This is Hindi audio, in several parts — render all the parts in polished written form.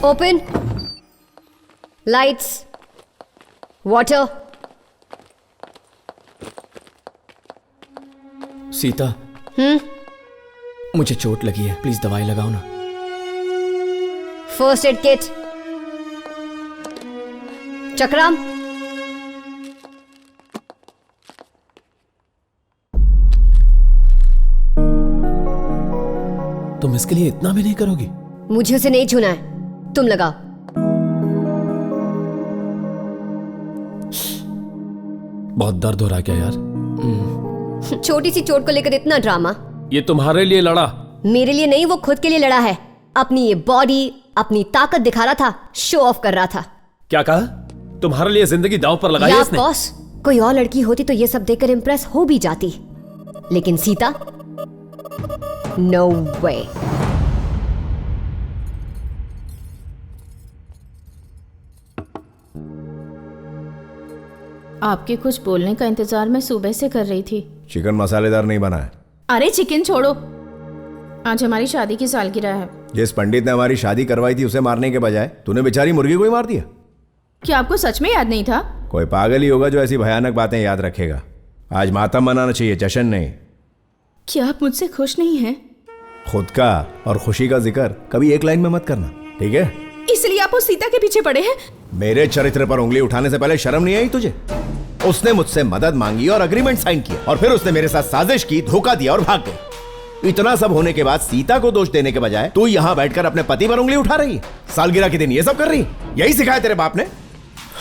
Open lights, water. सीता, मुझे चोट लगी है, प्लीज दवाई लगाओ ना। First aid kit. चक्राम, तुम इसके लिए इतना भी नहीं करोगी? मुझे उसे नहीं छूना है, तुम लगाओ। बहुत दर्द हो रहा है क्या यार? छोटी सी चोट को लेकर इतना ड्रामा। ये तुम्हारे लिए लड़ा। मेरे लिए नहीं, वो खुद के लिए लड़ा है। अपनी ये बॉडी, अपनी ताकत दिखा रहा था, शो ऑफ कर रहा था। क्या कहा? तुम्हारे लिए जिंदगी दांव पर लगाई है इसने? बॉस, कोई और लड़की होती तो ये सब देखकर इंप्रेस हो भी जाती, लेकिन सीता, नो वे। आपके कुछ बोलने का इंतजार मैं सुबह से कर रही थी। चिकन मसालेदार नहीं बना है। अरे चिकन छोड़ो, आज हमारी शादी की सालगिरह है। जिस पंडित ने हमारी शादी करवाई थी उसे मारने के बजाय तूने बेचारी मुर्गी को ही मार दिया। क्या आपको सच में याद नहीं था? कोई पागल ही होगा जो ऐसी भयानक बातें याद रखेगा। आज मातम मनाना चाहिए, जश्न नहीं। क्या आप मुझसे खुश नहीं हैं? खुद का और खुशी का जिक्र कभी एक लाइन में मत करना, ठीक है? इसलिए आप उस सीता के पीछे पड़े हैं? मेरे चरित्र पर उंगली उठाने से पहले शर्म नहीं आई तुझे? उसने मुझसे मदद मांगी और अग्रीमेंट साइन किया, और फिर उसने मेरे साथ साजिश की, धोखा दिया और भाग गई। इतना सब होने के बाद सीता को दोष देने के बजाय तू यहाँ बैठकर अपने पति पर उंगली उठा रही है। सालगिरह के दिन ये सब कर रही है? यही सिखाया तेरे बाप ने?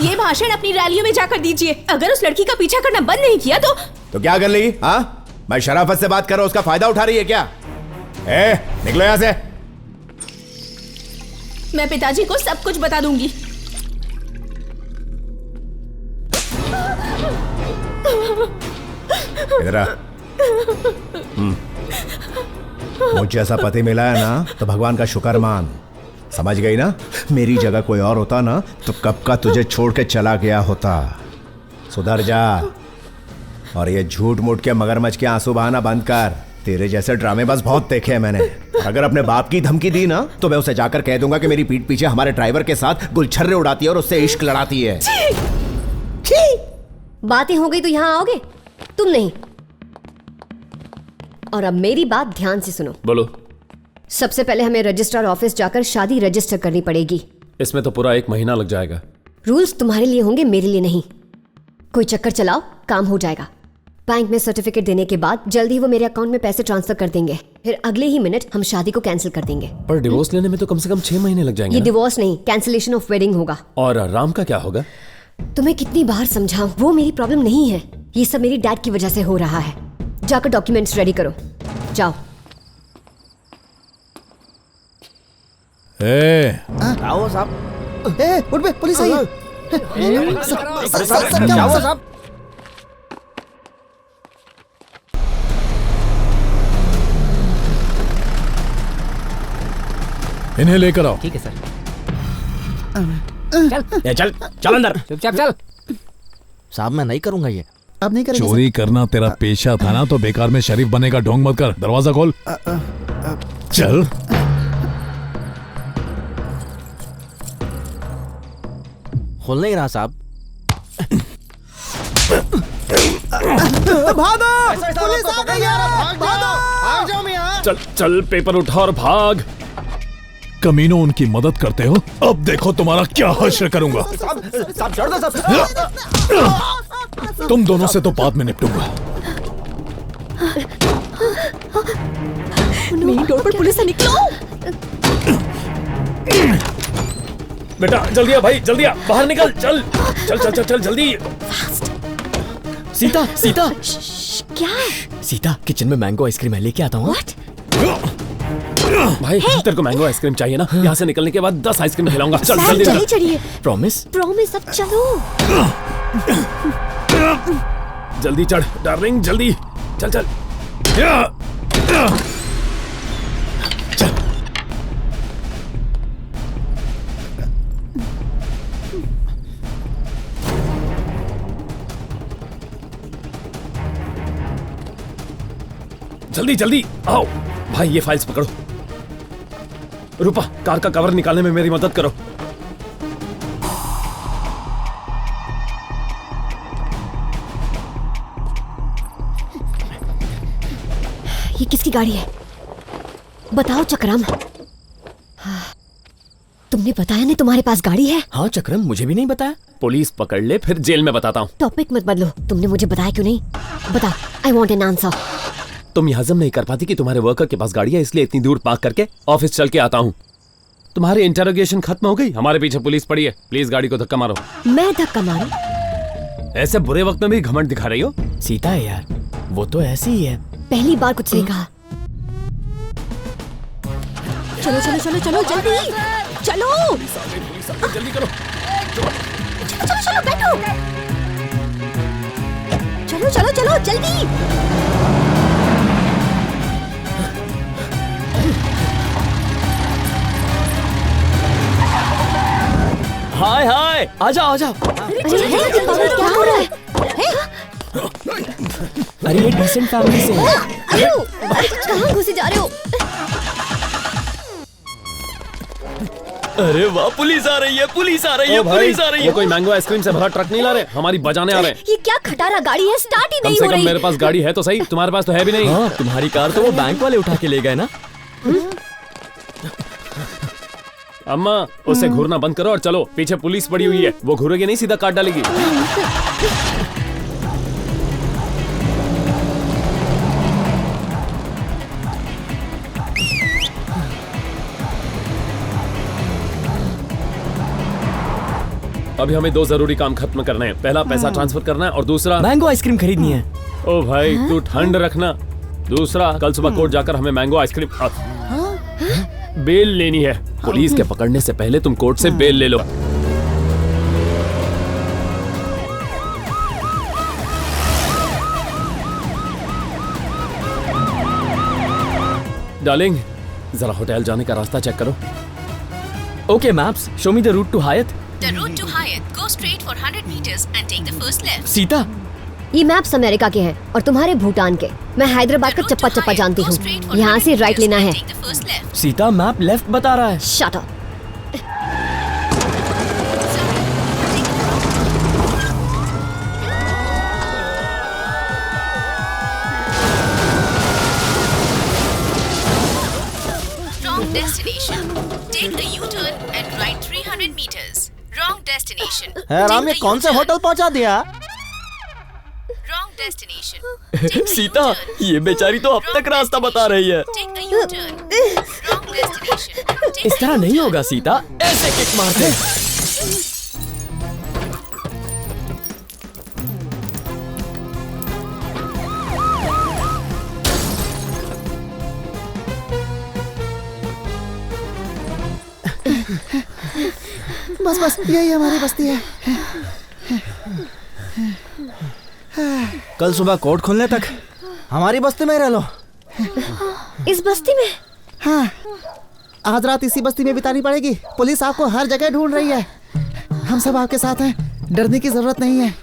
ये भाषण अपनी रैलियों में जाकर दीजिए। अगर उस लड़की का पीछा करना बंद नहीं किया तो क्या कर ली? हाँ, मैं शराफत से बात कर रहा हूं, उसका फायदा उठा रही है क्या? निकलो यहां से। मैं पिताजी को सब कुछ बता दूंगी। इधर आ। मुझ जैसा पति मिला है ना तो भगवान का शुक्र मान। समझ गई ना? मेरी जगह कोई और होता ना तो कब का तुझे छोड़ के चला गया होता। सुधर जा और ये झूठ मूठ के मगरमच्छ के आंसू बहाना बंद कर। तेरे जैसे ड्रामे बस बहुत देखे हैं मैंने। अगर अपने बाप की धमकी दी ना तो मैं उसे जाकर कह दूंगा कि मेरी पीठ पीछे हमारे ड्राइवर के साथ गुलछर्रे उड़ाती है और उससे इश्क लड़ाती है। बातें हो गई तो यहाँ आओगे? तुम नहीं। और अब मेरी बात ध्यान से सुनो। बोलो। सबसे पहले हमें रजिस्ट्रार ऑफिस जाकर शादी रजिस्टर करनी पड़ेगी। इसमें तो पूरा 1 महीना लग जाएगा। रूल्स तुम्हारे लिए होंगे, मेरे लिए नहीं। कोई चक्कर चलाओ, काम हो जाएगा। बैंक में सर्टिफिकेट देने के बाद जल्दी वो मेरे अकाउंट में पैसे ट्रांसफर कर देंगे, फिर अगले ही मिनट हम शादी को कैंसिल कर देंगे। पर डिवोर्स लेने में तो कम से कम 6 महीने लग जाएंगे। ये डिवोर्स नहीं, कैंसिलेशन ऑफ वेडिंग होगा। और राम का क्या होगा? तुम्हें कितनी बार समझाऊं, वो मेरी प्रॉब्लम नहीं है। ये सब मेरी डैड की वजह से हो रहा है। जाकर डॉक्यूमेंट्स रेडी करो, जाओ। आओ साहब। उठ बे, पुलिस आई है। क्या हुआ साहब? इन्हें लेकर आओ। ठीक है सर। चल चल अंदर। चुपचाप चल। साहब मैं नहीं करूंगा ये। अब नहीं करेंगे। चोरी करना तेरा पेशा था ना तो बेकार में शरीफ बने का ढोंग मत कर। दरवाजा खोल। चल। खोल नहीं रहा साहब। भागो! पुलिस आ गई है! भाग जाओ मियां! चल चल, पेपर उठा और भाग। कमीनों, उनकी मदद करते हो, अब देखो तुम्हारा क्या हश्र करूंगा। साहब छोड़ दो साहब। तुम दोनों से तो बाद में निपटूंगा। मेन डोर पर पुलिस से निकलो। बेटा जल्दी आ भाई, जल्दी आ, बाहर निकल। चल चल चल चल, चल जल्दी। सीता सीता। क्या? सीता, किचन में मैंगो आइसक्रीम है, लेके आता हूँ। भाई तेरे को मैंगो आइसक्रीम चाहिए ना? यहाँ से निकलने के बाद 10 आइसक्रीम खिलाऊंगा। चल जल्दी चलिए। प्रॉमिस? प्रॉमिस। अब चलो। जल्दी चढ़ डार्लिंग, जल्दी चल चल। जल्दी जल्दी आओ। भाई ये फाइल्स पकड़ो। रूपा, कार का कवर निकालने में मेरी मदद करो। ये किसकी गाड़ी है? बताओ चक्रम। तुमने बताया नहीं तुम्हारे पास गाड़ी है? हाँ चक्रम, मुझे भी नहीं बताया। पुलिस पकड़ ले फिर जेल में बताता हूँ। टॉपिक मत बदलो। तुमने मुझे बताया क्यों नहीं? बता, आई वॉन्ट एन आंसर। तुम ये हजम नहीं कर पाती कि तुम्हारे वर्कर के पास गाड़ी है, इसलिए इतनी दूर पार्क करके ऑफिस चल के आता हूँ। तुम्हारी इंटरोगेशन खत्म हो गई, हमारे पीछे पुलिस पड़ी है। प्लीज गाड़ी को धक्का मारो। मैं धक्का मारूं? ऐसे बुरे वक्त में भी घमंड दिखा रही हो। सीता है यार, वो तो ऐसी ही है। पहली बार कुछ नहीं कहा। चलो चलो चलो चलो जल्दी चलो। जल्दी करो। चलो चलो बैठो। चलो चलो चलो जल्दी। हाय हाय, आ जाओ आ जाओ। क्या हो रहा है? अरे ये डिसेंट फैमिली से है। कहाँ घुसे जा रहे हो? अरे वाह, पुलिस आ रही है, पुलिस आ रही है, पुलिस आ रही ये है। कोई मैंगो आइसक्रीम से भरा ट्रक नहीं ला रहे, हमारी बजाने आ रहे हैं। ये क्या खटारा गाड़ी है? स्टार्ट ही कम नहीं से हो कम रही। मेरे पास गाड़ी है तो सही, तुम्हारे पास तो है भी नहीं। हाँ, तुम्हारी कार तो वो बैंक वाले उठा के ले गए ना। अम्मा, उसे घूरना बंद करो और चलो। पीछे पुलिस पड़ी हुई है, वो घूरेगी नहीं, सीधा काट डालेगी। अभी हमें दो जरूरी काम खत्म करने हैं। पहला पैसा ट्रांसफर करना है और दूसरा मैंगो आइसक्रीम खरीदनी है। ओ भाई तू ठंड रखना। दूसरा, कल सुबह कोर्ट जाकर हमें मैंगो आइसक्रीम बेल लेनी है। पुलिस के पकड़ने से पहले तुम कोर्ट से बेल ले लो। डार्लिंग, जरा होटल जाने का रास्ता चेक करो। Okay maps, show me the route to Hayat. The route to Hyatt. Go straight for 100 meters and take the first left. Sita, ये मैप्स अमेरिका के हैं और तुम्हारे भूटान के। मैं हैदराबाद का चप्पा चप्पा जानती हूँ। यहाँ से राइट लेना है। Take the first left. Sita map left बता रहा है। Shut up. Wrong destination. Take a U-turn and right 300 meters. Wrong destination. Ram, ये Take a कौन से U-turn. होटल पहुंचा दिया? Wrong destination. Take a Sita, U-turn. ये बेचारी तो अब तक रास्ता बता रही है। Take a U-turn. Wrong destination. Take इस a तरह नहीं U-turn. होगा सीता, ऐसे किक मारते। बस बस, यही हमारी बस्ती है। कल सुबह कोर्ट खुलने तक हमारी बस्ती में ही रह लो। इस बस्ती में? हाँ, आज रात इसी बस्ती में बितानी पड़ेगी। पुलिस आपको हर जगह ढूंढ रही है। हम सब आपके साथ हैं, डरने की जरूरत नहीं है।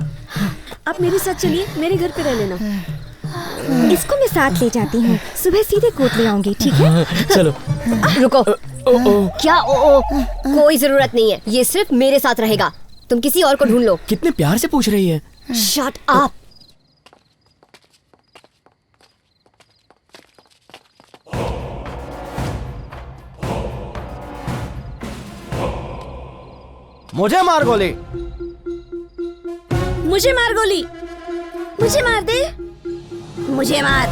आप मेरे साथ चलिए, मेरे घर पे रह लेना। इसको मैं साथ ले जाती हूँ। सुबह सीधे कोर्ट ले आऊंगी, ठीक है? चलो। रुको। क्या ओ? कोई जरूरत नहीं है, ये सिर्फ मेरे साथ रहेगा। तुम किसी और को ढूंढ लो। कितने प्यार से पूछ रही है। Shut up. मुझे मार गोली। मुझे मार गोली। मुझे मार दे। मुझे मार।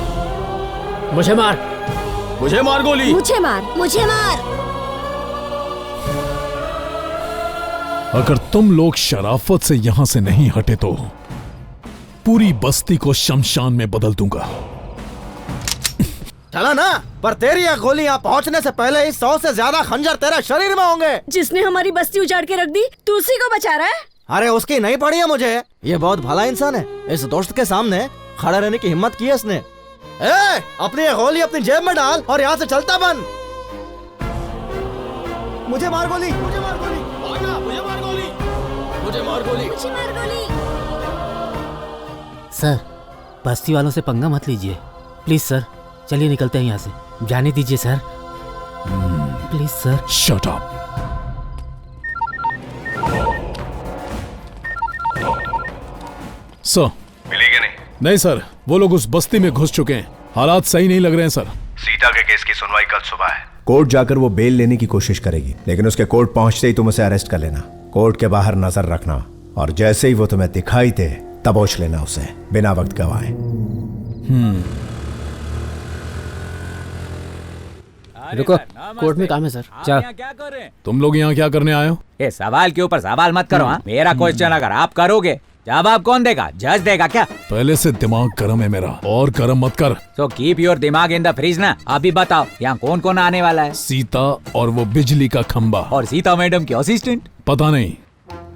मुझे मार, मुझे मार गोली। मुझे मार। मुझे मार। अगर तुम लोग शराफत से यहाँ से नहीं हटे तो पूरी बस्ती को शमशान में बदल दूंगा। चला ना, पर तेरी यह गोली यहाँ पहुँचने से पहले ही 100 से ज्यादा खंजर तेरे शरीर में होंगे। जिसने हमारी बस्ती उजाड़ के रख दी, तू उसी को बचा रहा है। अरे उसकी नहीं पड़ी है मुझे। ये बहुत भला इंसान है। इस दोस्त के सामने खड़ा रहने की हिम्मत की है इसने। अपनी ये गोली अपनी जेब में डाल और यहाँ से चलता बन। मुझे मार गोली। मुझे मार गोली। मुझे मार गोली। मुझे मार गोली। मुझे मार गोली। सर, बस्ती वालों से पंगा मत लीजिए प्लीज सर। चलिए निकलते हैं यहाँ से। जाने दीजिए sir, please please sir. Shut up. Sir मिलेगी नहीं। नहीं सर, वो लोग उस बस्ती में घुस चुके हैं। हालात सही नहीं लग रहे हैं सर। सीता के केस की सुनवाई कल सुबह है। कोर्ट जाकर वो बेल लेने की कोशिश करेगी, लेकिन उसके कोर्ट पहुंचते ही तुम उसे अरेस्ट कर लेना। कोर्ट के बाहर नजर रखना, और जैसे ही वो तुम्हें दिखाई दे दबोच लेना उसे, बिना वक्त गवाए। रुको, कोर्ट में काम है सर। चल। क्या कर रहे हैं? तुम लोग यहाँ क्या करने आए हो? ये सवाल के ऊपर सवाल मत करो। हाँ, मेरा क्वेश्चन अगर आप करोगे जवाब कौन देगा? जज देगा क्या? पहले से दिमाग गर्म है मेरा, और गर्म मत कर। So keep your दिमाग इन द फ्रीज ना। अभी बताओ यहाँ कौन कौन आने वाला है? सीता और वो बिजली का खंबा। और सीता मैडम की असिस्टेंट? पता नहीं।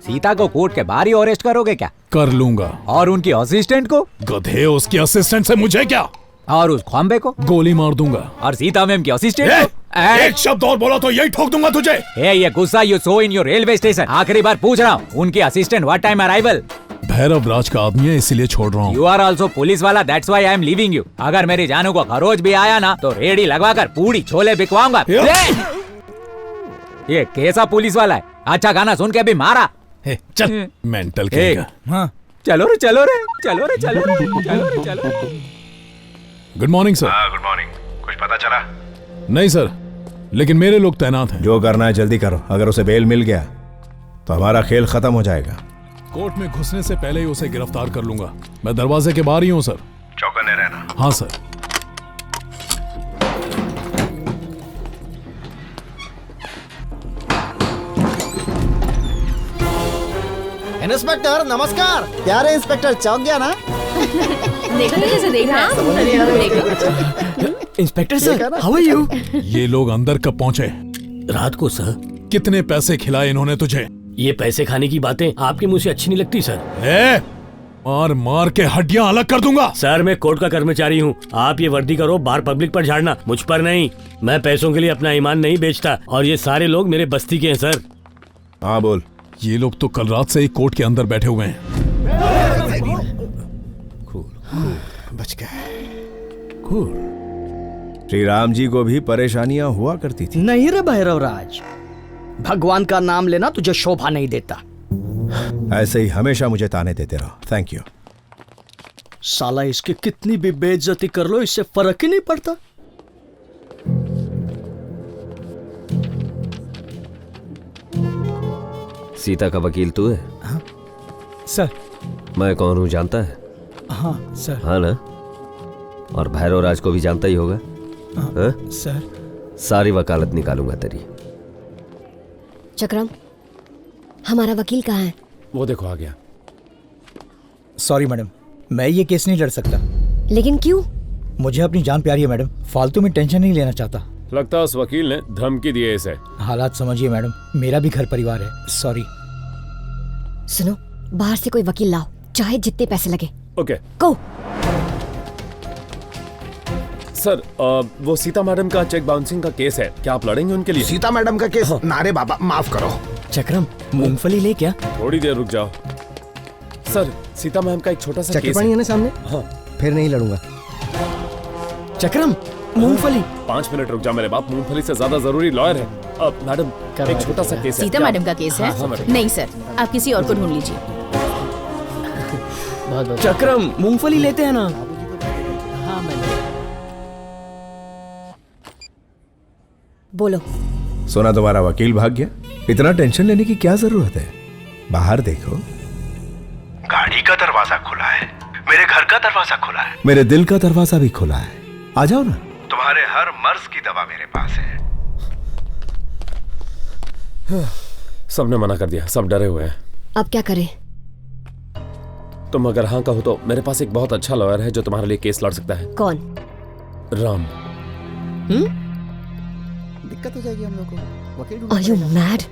सीता को कोर्ट के बाहर ही अरेस्ट करोगे क्या? कर लूंगा। और उनकी असिस्टेंट को? गधे, उसकी असिस्टेंट से मुझे क्या? और उस खंबे को? गोली मार दूंगा। और सीता मैम की असिस्टेंट को? एक शब्द और बोला तो यही ठोक दूंगा तुझे। ये गुस्सा you so in your railway station. आखिरी बार पूछ रहा हूँ, उनकी assistant what time arrival? Bhairav Raj का आदमी है, इसीलिए छोड़ रहा हूँ। यू आर ऑल्सो पुलिस वाला, that's why I am leaving you. अगर मेरी जानू को खरोच भी आया ना तो रेडी लगवाकर पूरी छोले बिकवाऊंगा। ये कैसा पुलिस वाला है? अच्छा गाना सुन के भी मारा। चल मेंटल कहेगा। हाँ, चलो रे चलो रे चलो रे चलो रे चलो रे चलो रे। Good morning sir. Good morning. कुछ पता चला? नहीं सर, लेकिन मेरे लोग तैनात हैं। जो करना है जल्दी करो। अगर उसे बेल मिल गया तो हमारा खेल खत्म हो जाएगा। कोर्ट में घुसने से पहले ही उसे गिरफ्तार कर लूंगा। मैं दरवाजे के बाहर ही हूँ सर। चौकन्ने रहना। हाँ सर। इंस्पेक्टर नमस्कार। क्या रे इंस्पेक्टर, चौक गया ना? देखो कैसे देख रहा है। Inspector sir, how are you? ये लोग अंदर कब पहुंचे? रात को सर। कितने पैसे खिलाए इन्होंने तुझे? ये पैसे खाने की बातें आपके मुंह से अच्छी नहीं लगती सर। मार मार के हड्डियां अलग कर दूंगा। सर मैं कोर्ट का कर्मचारी हूँ। आप ये वर्दी करो बाहर पब्लिक पर झाड़ना, मुझ पर नहीं। मैं पैसों के लिए अपना ईमान नहीं बेचता, और ये सारे लोग मेरे बस्ती के हैं सर। हाँ बोल। ये लोग तो कल रात से ही कोर्ट के अंदर बैठे हुए हैं। बच गए। श्री राम जी को भी परेशानियां हुआ करती थी। नहीं रे भैरव राज, भगवान का नाम लेना तुझे शोभा नहीं देता। ऐसे ही हमेशा मुझे ताने देते रहो। Thank you. साला इसकी कितनी भी बेइज्जती कर लो, इससे फर्क ही नहीं पड़ता। सीता का वकील तू है? हाँ सर। मैं कौन हूँ जानता है? हाँ सर। हाँ ना? और भैरव राज को भी जानता ही होगा? हाँ सर। सारी वकालत निकालूंगा तेरी। चक्रम, हमारा वकील कहाँ है? वो देखो आ गया। सॉरी मैडम, मैं ये केस नहीं लड़ सकता। लेकिन क्यों? मुझे अपनी जान प्यारी है मैडम, फालतू में टेंशन नहीं लेना चाहता। लगता है उस वकील ने धमकी दी है इसे। हालात समझिए मैडम, मेरा भी घर परिवार है। सॉरी। सुनो, बाहर से कोई वकील लाओ, चाहे जितने पैसे लगे। ओके। गो। सर वो सीता मैडम का चेक बाउंसिंग का केस है, क्या आप लड़ेंगे उनके लिए? सीता मैडम का केस? नारे बाबा माफ करो। चक्रम, मूंगफली ले क्या? थोड़ी देर रुक जाओ सर। सीता मैम का एक छोटा सा केस है ना सामने। हाँ। फिर नहीं लड़ूंगा। चक्रम, मूंगफली। 5 मिनट रुक जा मेरे बाप, मूंगफली से ज्यादा जरूरी लॉयर है। अब मैडम एक छोटा सा केस है। सीता मैडम का केस है? हाँ, मैडम। नहीं सर, आप किसी और को ढूंढ लीजिए। चक्रम, मूंगफली लेते हैं ना? बोलो। सुना तुम्हारा वकील भाग गया। इतना टेंशन लेने की क्या जरूरत है? बाहर देखो, गाड़ी का दरवाजा खुला है, मेरे घर का दरवाजा खुला है, मेरे दिल का दरवाजा भी खुला है। आ जाओ ना। तुम्हारे हर मर्ज की दवा मेरे पास है। सबने मना कर दिया, सब डरे हुए हैं। अब क्या करें? तुम अगर हाँ कहो तो मेरे पास एक बहुत अच्छा लॉयर है जो तुम्हारे लिए केस लड़ सकता है। कौन? राम। दिक्कत हो जाएगी हम लोग को। वकील Are you mad?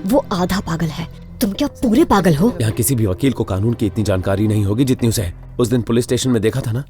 वो आधा पागल है, तुम क्या पूरे पागल हो? यहाँ किसी भी वकील को कानून की इतनी जानकारी नहीं होगी जितनी उसे है। उस दिन पुलिस स्टेशन में देखा था ना,